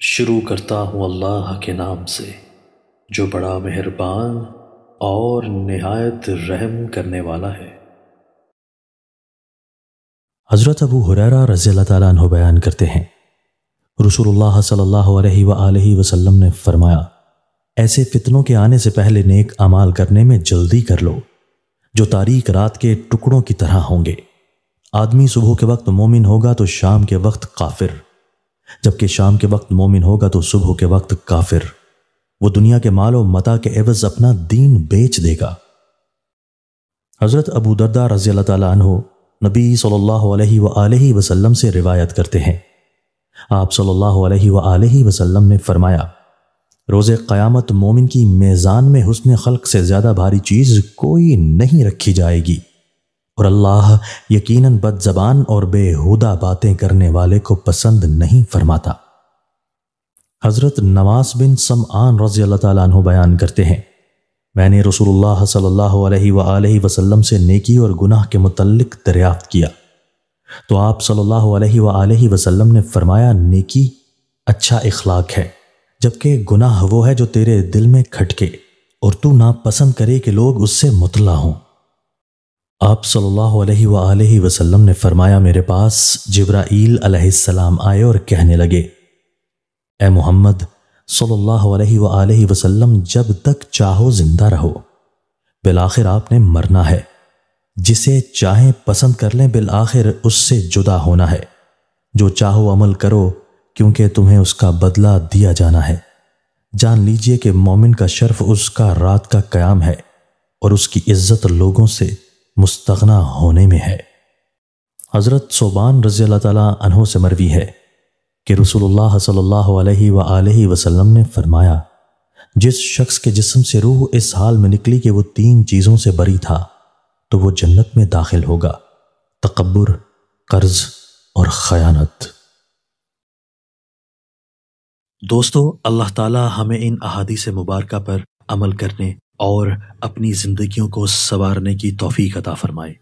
شروع کرتا ہوں اللہ کے نام سے جو بڑا مہربان اور نہایت رحم کرنے والا ہے۔ حضرت ابو ہریرہ رضی اللہ تعالیٰ عنہ بیان کرتے ہیں، رسول اللہ صلی اللہ علیہ وآلہ وسلم نے فرمایا، ایسے فتنوں کے آنے سے پہلے نیک اعمال کرنے میں جلدی کر لو جو تاریک رات کے ٹکڑوں کی طرح ہوں گے۔ آدمی صبح کے وقت مومن ہوگا تو شام کے وقت کافر، جبکہ شام کے وقت مومن ہوگا تو صبح کے وقت کافر۔ وہ دنیا کے مال و متاع کے عوض اپنا دین بیچ دے گا۔ حضرت ابو درداء رضی اللہ تعالیٰ عنہ نبی صلی اللہ علیہ وآلہ وسلم سے روایت کرتے ہیں، آپ صلی اللہ علیہ وآلہ وسلم نے فرمایا، روز قیامت مومن کی میزان میں حسن خلق سے زیادہ بھاری چیز کوئی نہیں رکھی جائے گی، اور اللہ یقیناً بد زبان اور بےہودہ باتیں کرنے والے کو پسند نہیں فرماتا۔ حضرت نواس بن سمعان رضی اللہ تعالیٰ عنہ بیان کرتے ہیں، میں نے رسول اللہ صلی اللہ علیہ وآلہ وسلم سے نیکی اور گناہ کے متعلق دریافت کیا تو آپ صلی اللہ علیہ وآلہ وسلم نے فرمایا، نیکی اچھا اخلاق ہے، جبکہ گناہ وہ ہے جو تیرے دل میں کھٹکے اور تو ناپسند کرے کہ لوگ اس سے مطلع ہوں۔ آپ صلی اللہ علیہ وآلہ وسلم نے فرمایا، میرے پاس جبرائیل علیہ السلام آئے اور کہنے لگے، اے محمد صلی اللہ علیہ وآلہ وسلم، جب تک چاہو زندہ رہو، بالآخر آپ نے مرنا ہے، جسے چاہیں پسند کر لیں، بالآخر اس سے جدا ہونا ہے، جو چاہو عمل کرو کیونکہ تمہیں اس کا بدلہ دیا جانا ہے۔ جان لیجئے کہ مومن کا شرف اس کا رات کا قیام ہے اور اس کی عزت لوگوں سے مستغنا ہونے میں ہے۔ حضرت ثوبان رضی اللہ تعالیٰ عنہ سے مروی ہے کہ رسول اللہ صلی اللہ علیہ وآلہ وسلم نے فرمایا، جس شخص کے جسم سے روح اس حال میں نکلی کہ وہ 3 چیزوں سے بری تھا تو وہ جنت میں داخل ہوگا، تکبر، قرض اور خیانت۔ دوستو، اللہ تعالی ہمیں ان احادیث مبارکہ پر عمل کرنے اور اپنی زندگیوں کو سنوارنے کی توفیق عطا فرمائے۔